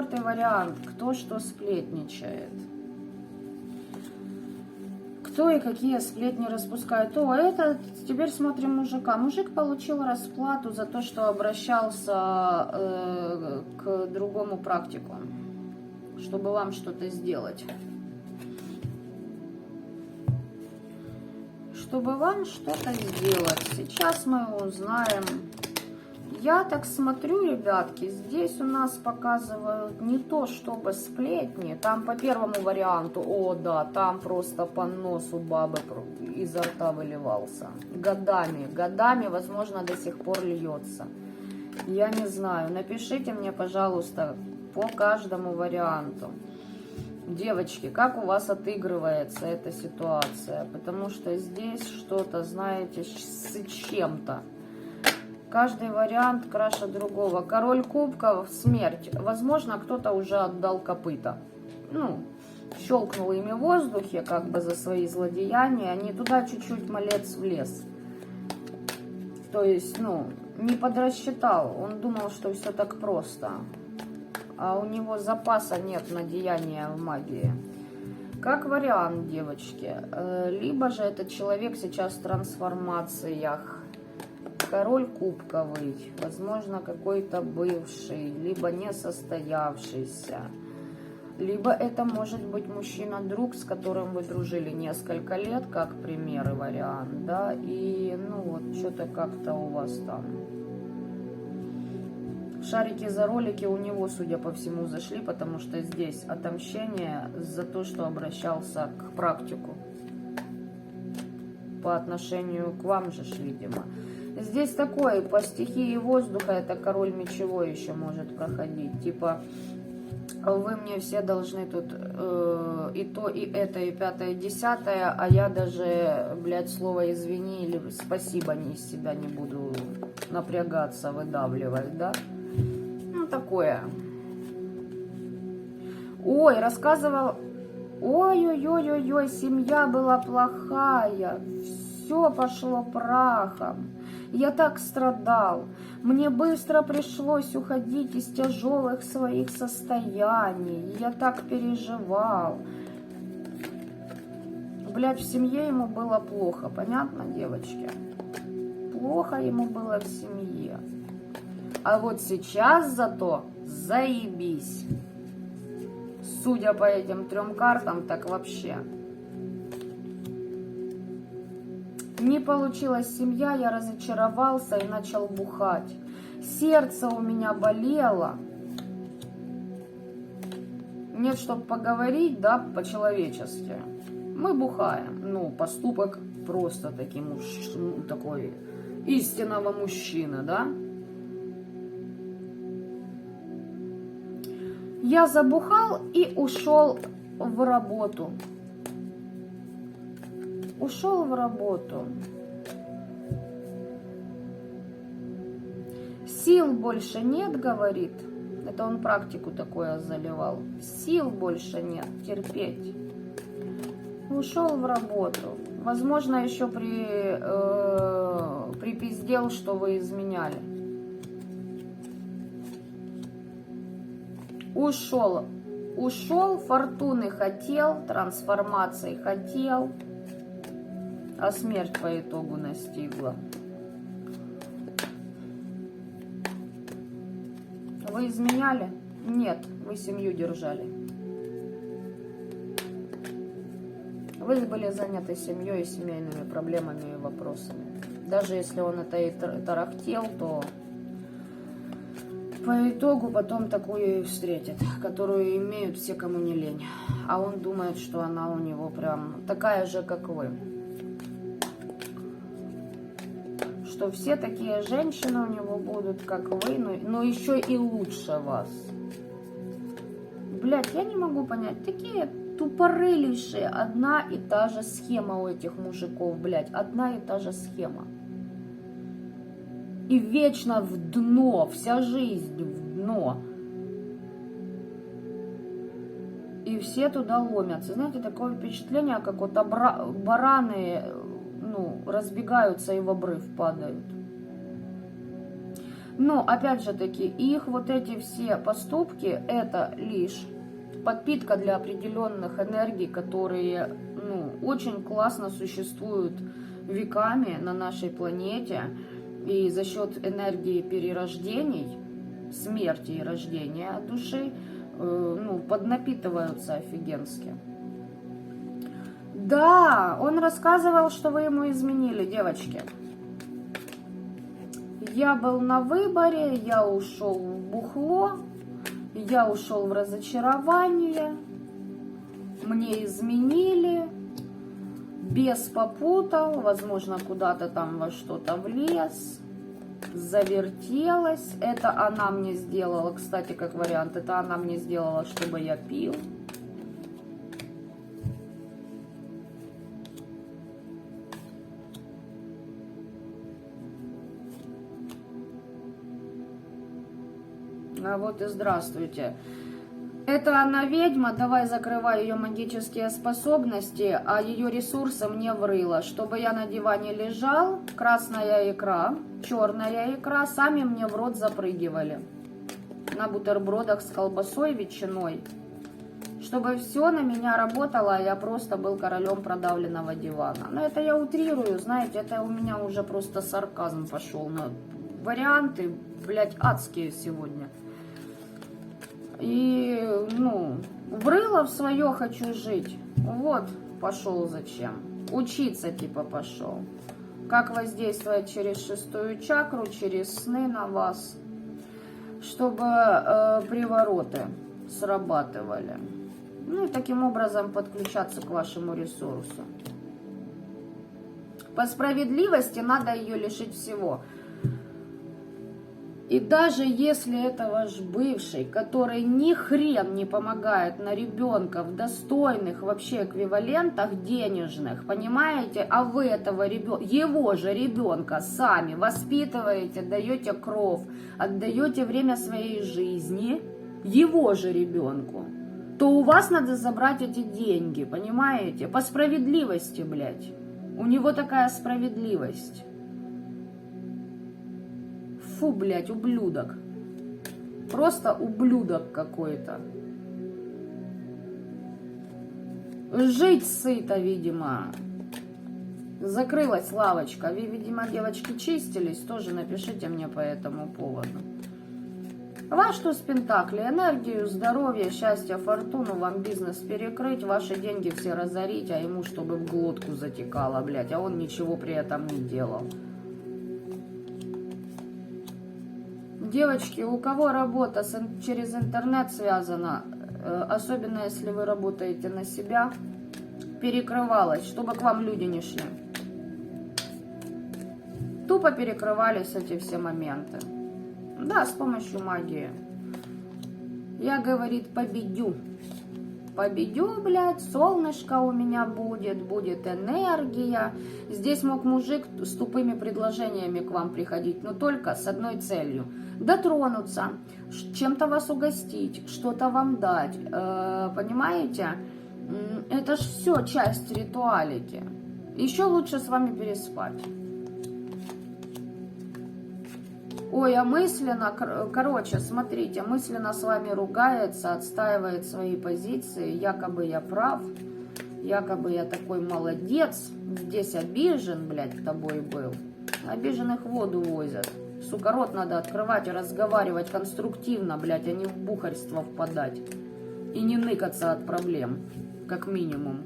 четвертый вариант. Кто что сплетничает. Кто и какие сплетни распускает. О, это теперь смотрим мужика. Мужик получил расплату за то, что обращался к другому практику, чтобы вам что-то сделать. Чтобы вам что-то сделать. Сейчас мы узнаем. Я так смотрю, ребятки, здесь у нас показывают не то, чтобы сплетни. Там по первому варианту, о да, там просто понос у бабы изо рта выливался. Годами, возможно, до сих пор льется. Я не знаю. Напишите мне, пожалуйста, по каждому варианту. Девочки, как у вас отыгрывается эта ситуация? Потому что здесь что-то, знаете, с чем-то. Каждый вариант краше другого. Король кубков, смерть. Возможно, кто-то уже отдал копыта. Ну, щелкнул ими в воздухе, как бы за свои злодеяния. Они туда чуть-чуть малец влез. То есть, ну, не подрасчитал. Он думал, что все так просто. А у него запаса нет на деяния в магии. Как вариант, девочки. Либо же этот человек сейчас в трансформациях. Король кубковый, возможно, какой-то бывший, либо несостоявшийся. Либо это может быть мужчина-друг, с которым вы дружили несколько лет, как пример и вариант, да, и, ну, вот, что-то как-то у вас там. Шарики за ролики у него, судя по всему, зашли, потому что здесь отомщение за то, что обращался к практику. По отношению к вам же, видимо. Здесь такое, по стихии воздуха, это король мечевой еще может проходить. Типа, вы мне все должны тут и то, и это, и пятое, и десятое, а я даже, блядь, слово извини или спасибо из себя не буду напрягаться, выдавливать, да? Ну, такое. Ой, рассказывал... Ой-ой-ой-ой-ой, семья была плохая, все пошло прахом. Я так страдал. Мне быстро пришлось уходить из тяжелых своих состояний. Я так переживал. Блядь, в семье ему было плохо. Понятно, девочки? Плохо ему было в семье. А вот сейчас зато заебись. Судя по этим 3 картам, так вообще. Не получилась семья, я разочаровался и начал бухать. Сердце у меня болело. Нет, чтобы поговорить, да, по-человечески. Мы бухаем. Ну, поступок просто такой истинного мужчины, да. Я забухал и ушел в работу. Ушел в работу. Сил больше нет, говорит. Это он практику такое заливал. Сил больше нет терпеть. Ушел в работу. Возможно, еще припиздел, что вы изменяли. Ушел. Ушел, фортуны хотел, трансформации хотел. А смерть по итогу настигла. Вы изменяли? Нет, вы семью держали. Вы были заняты семьей и семейными проблемами и вопросами. Даже если он это и тарахтел, то по итогу потом такую и встретит, которую имеют все, кому не лень. А он думает, что она у него прям такая же, как вы. Что все такие женщины у него будут, как вы, но еще и лучше вас. Блять, я не могу понять, такие тупорылейшие, одна и та же схема у этих мужиков, блять, одна и та же схема. И вечно в дно, вся жизнь в дно. И все туда ломятся. Знаете, такое впечатление, как вот бараны, ну, разбегаются и в обрыв падают. Но, опять же таки, их вот эти все поступки, это лишь подпитка для определенных энергий, которые, ну, очень классно существуют веками на нашей планете. И за счет энергии перерождений, смерти и рождения души, ну, поднапитываются офигенски. Да, он рассказывал, что вы ему изменили, девочки. Я был на выборе, я ушел в бухло, я ушел в разочарование, мне изменили, бес попутал, возможно, куда-то там во что-то влез, завертелась. Это она мне сделала, кстати, как вариант, это она мне сделала, чтобы я пил. А вот и здравствуйте. Это она ведьма, давай закрывай ее магические способности, а ее ресурсы мне врыло. Чтобы я на диване лежал, красная икра, черная икра, сами мне в рот запрыгивали. На бутербродах с колбасой, ветчиной. Чтобы все на меня работало, а я просто был королем продавленного дивана. Но это я утрирую, знаете, это у меня уже просто сарказм пошел. На варианты, блядь, адские сегодня. И, ну, врыло в свое хочу жить. Вот, пошел зачем. Учиться, типа, пошел. Как воздействовать через 6-ю чакру, через сны на вас, чтобы привороты срабатывали. Ну, и таким образом подключаться к вашему ресурсу. По справедливости надо ее лишить всего. И даже если это ваш бывший, который ни хрен не помогает на ребенка в достойных вообще эквивалентах денежных, понимаете, а вы этого ребенка, его же ребенка сами воспитываете, даете кров, отдаете время своей жизни, его же ребенку, то у вас надо забрать эти деньги, понимаете, по справедливости, блядь. У него такая справедливость. Фу, блядь, ублюдок. Просто ублюдок какой-то. Жить сыто, видимо. Закрылась лавочка. Вы, видимо, девочки, чистились. Тоже напишите мне по этому поводу. Ваш туз пентаклей. Энергию, здоровье, счастье, фортуну. Вам бизнес перекрыть. Ваши деньги все разорить. А ему, чтобы в глотку затекало, блядь. А он ничего при этом не делал. Девочки, у кого работа через интернет связана, особенно если вы работаете на себя, перекрывалась, чтобы к вам люди не шли. Тупо перекрывались эти все моменты. Да, с помощью магии. Я, говорит, победю. Победю, блядь, солнышко у меня будет, будет энергия. Здесь мог мужик с тупыми предложениями к вам приходить, но только с одной целью. Дотронуться, чем-то вас угостить, что-то вам дать. Понимаете? Это ж все часть ритуалики. Еще лучше с вами переспать. Ой, а мысленно, короче, смотрите, мысленно с вами ругается, отстаивает свои позиции, якобы я прав, якобы я такой молодец, здесь обижен, блядь, тобой был. Обиженных в воду возят. Сука, рот надо открывать и разговаривать конструктивно, блядь, а не в бухарство впадать. И не ныкаться от проблем, как минимум.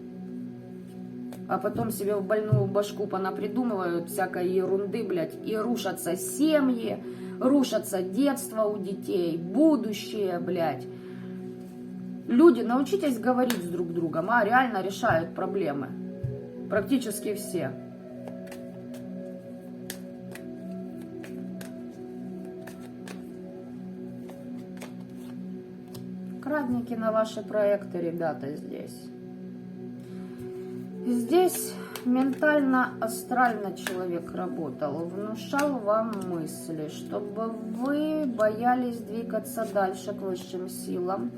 А потом себе в больную башку понапридумывают всякой ерунды, блядь, и рушатся семьи, рушатся детство у детей, будущее, блядь. Люди, научитесь говорить с друг другом, а реально решают проблемы. Практически все. Крадники на ваши проекты, ребята, здесь. Здесь ментально-астрально человек работал, внушал вам мысли, чтобы вы боялись двигаться дальше к высшим силам,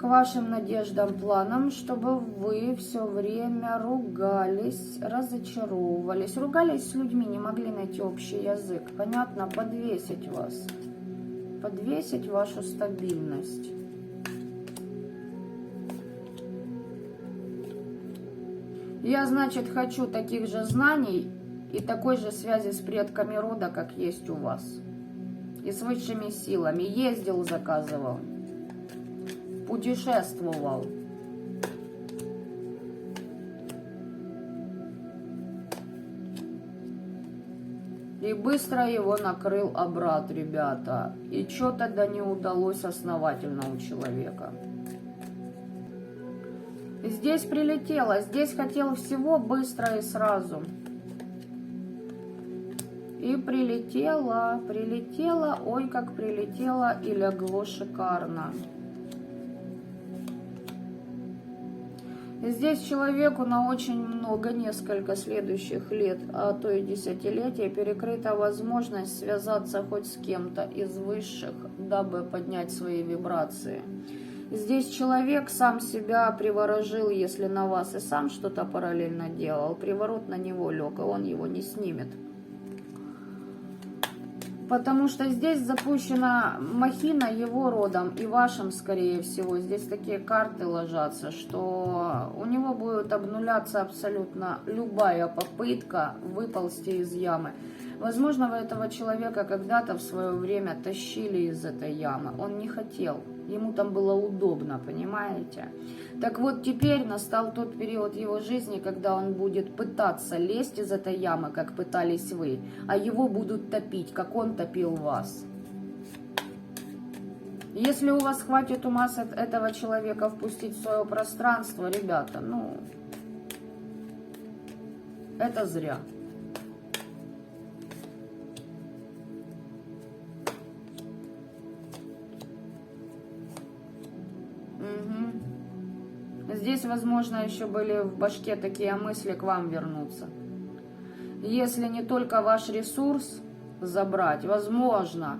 к вашим надеждам, планам, чтобы вы все время ругались, разочаровывались. Ругались с людьми, не могли найти общий язык. Понятно? Подвесить вас. Подвесить вашу стабильность. Я, значит, хочу таких же знаний и такой же связи с предками рода, как есть у вас. И с высшими силами. Ездил, заказывал. Путешествовал. И быстро его накрыл обрат, ребята. И что-то да не удалось основательно у человека. Здесь прилетело. Здесь хотел всего быстро и сразу. И прилетело, прилетело, ой, как прилетело и лягло шикарно. Здесь человеку на очень много, несколько следующих лет, а то и десятилетия, перекрыта возможность связаться хоть с кем-то из высших, дабы поднять свои вибрации. Здесь человек сам себя приворожил, если на вас и сам что-то параллельно делал, приворот на него лег, и он его не снимет. Потому что здесь запущена махина его родом и вашим, скорее всего. Здесь такие карты ложатся, что у него будет обнуляться абсолютно любая попытка выползти из ямы. Возможно, вы этого человека когда-то в свое время тащили из этой ямы. Он не хотел. Ему там было удобно, понимаете? Так вот, теперь настал тот период его жизни, когда он будет пытаться лезть из этой ямы, как пытались вы, а его будут топить, как он топил вас. Если у вас хватит ума этого человека впустить в свое пространство, ребята, ну, это зря. Здесь, возможно, еще были в башке такие мысли к вам вернуться. Если не только ваш ресурс забрать, возможно,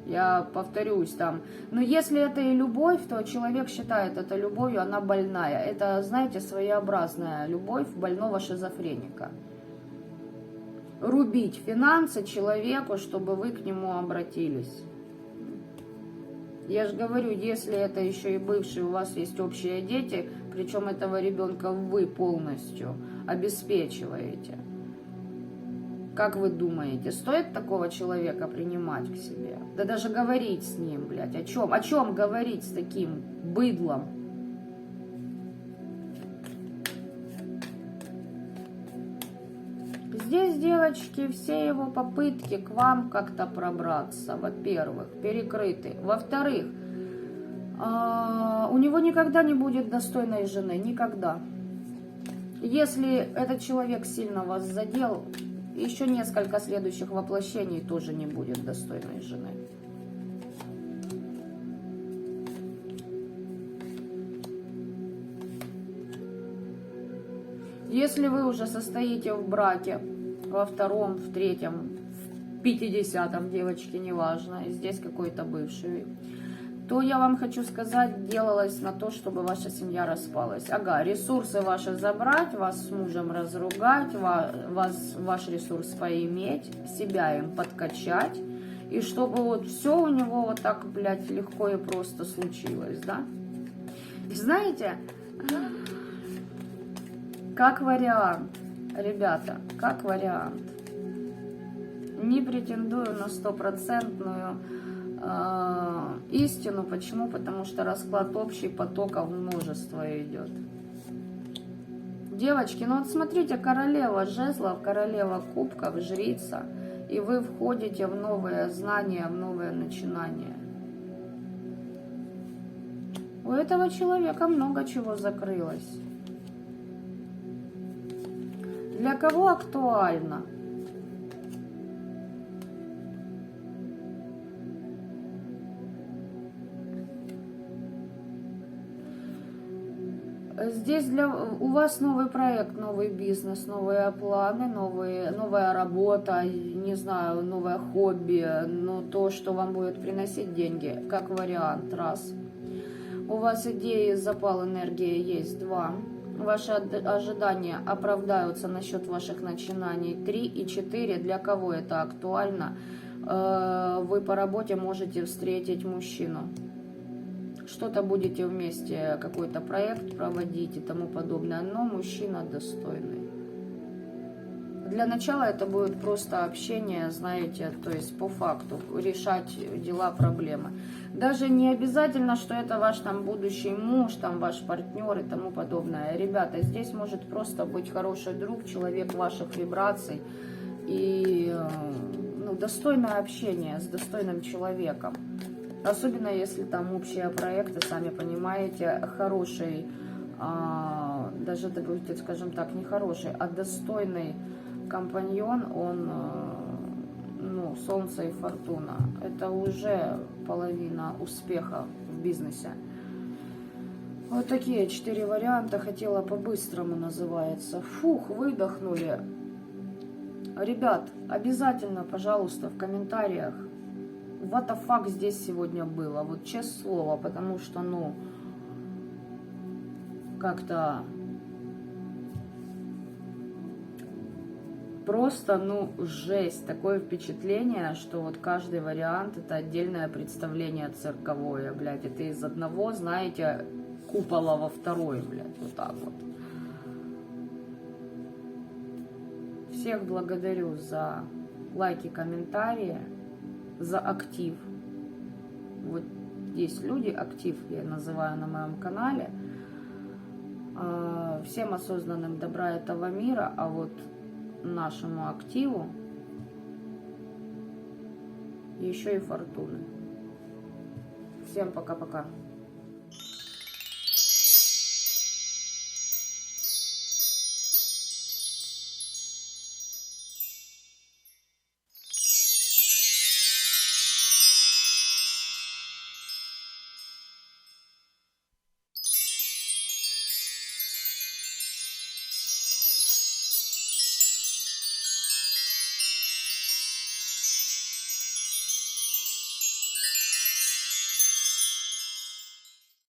я повторюсь там, но если это и любовь, то человек считает это любовью, она больная. Это, знаете, своеобразная любовь больного шизофреника. Рубить финансы человеку, чтобы вы к нему обратились. Я же говорю, если это еще и бывшие, у вас есть общие дети, причем этого ребенка вы полностью обеспечиваете. Как вы думаете, стоит такого человека принимать к себе? Да даже говорить с ним, блядь, о чем? О чем говорить с таким быдлом? Здесь, девочки, все его попытки к вам как-то пробраться, во-первых, перекрыты. Во-вторых, у него никогда не будет достойной жены, никогда. Если этот человек сильно вас задел, еще несколько следующих воплощений тоже не будет достойной жены. Если вы уже состоите в браке, во втором, в третьем, в 50-м, девочки, неважно, и здесь какой-то бывший, то я вам хочу сказать, делалось на то, чтобы ваша семья распалась. Ага, ресурсы ваши забрать, вас с мужем разругать, ваш ресурс поиметь, себя им подкачать, и чтобы вот все у него вот так, блядь, легко и просто случилось, да? Знаете, как вариант, ребята, как вариант. Не претендую на стопроцентную истину. Почему? Потому что расклад общий, потоков множество идет. Девочки, ну вот смотрите, королева жезлов, королева кубков, жрица, и вы входите в новые знания, в новое начинание. У этого человека много чего закрылось. Для кого актуально? Здесь у вас новый проект, новый бизнес, новые планы, новая работа, не знаю, новое хобби, но то, что вам будет приносить деньги, как вариант, раз. У вас идеи, запал, энергия есть 2. Ваши ожидания оправдаются насчет ваших начинаний 3 и 4. Для кого это актуально? Вы по работе можете встретить мужчину. Что-то будете вместе, какой-то проект проводить и тому подобное. Но мужчина достойный. Для начала это будет просто общение, знаете, то есть по факту, решать дела, проблемы. Даже не обязательно, что это ваш там будущий муж, там ваш партнер и тому подобное. Ребята, здесь может просто быть хороший друг, человек ваших вибраций и ну, достойное общение с достойным человеком. Особенно если там общие проекты, сами понимаете, хороший, даже это будет, скажем так, не хороший, а достойный компаньон, он, ну, солнце и фортуна. Это уже половина успеха в бизнесе. Вот такие 4 варианта. Хотела по-быстрому, называется. Фух, выдохнули. Ребят, обязательно, пожалуйста, в комментариях, what the fuck здесь сегодня было. Вот честное слово, потому что, ну, как-то... Просто, ну, жесть. Такое впечатление, что вот каждый вариант это отдельное представление цирковое, блядь. Это из одного, знаете, купола во второй, блядь. Вот так вот. Всех благодарю за лайки, комментарии, за актив. Вот есть люди, актив я называю на моем канале. Всем осознанным добра этого мира, а вот нашему активу еще и фортуны. Всем пока-пока.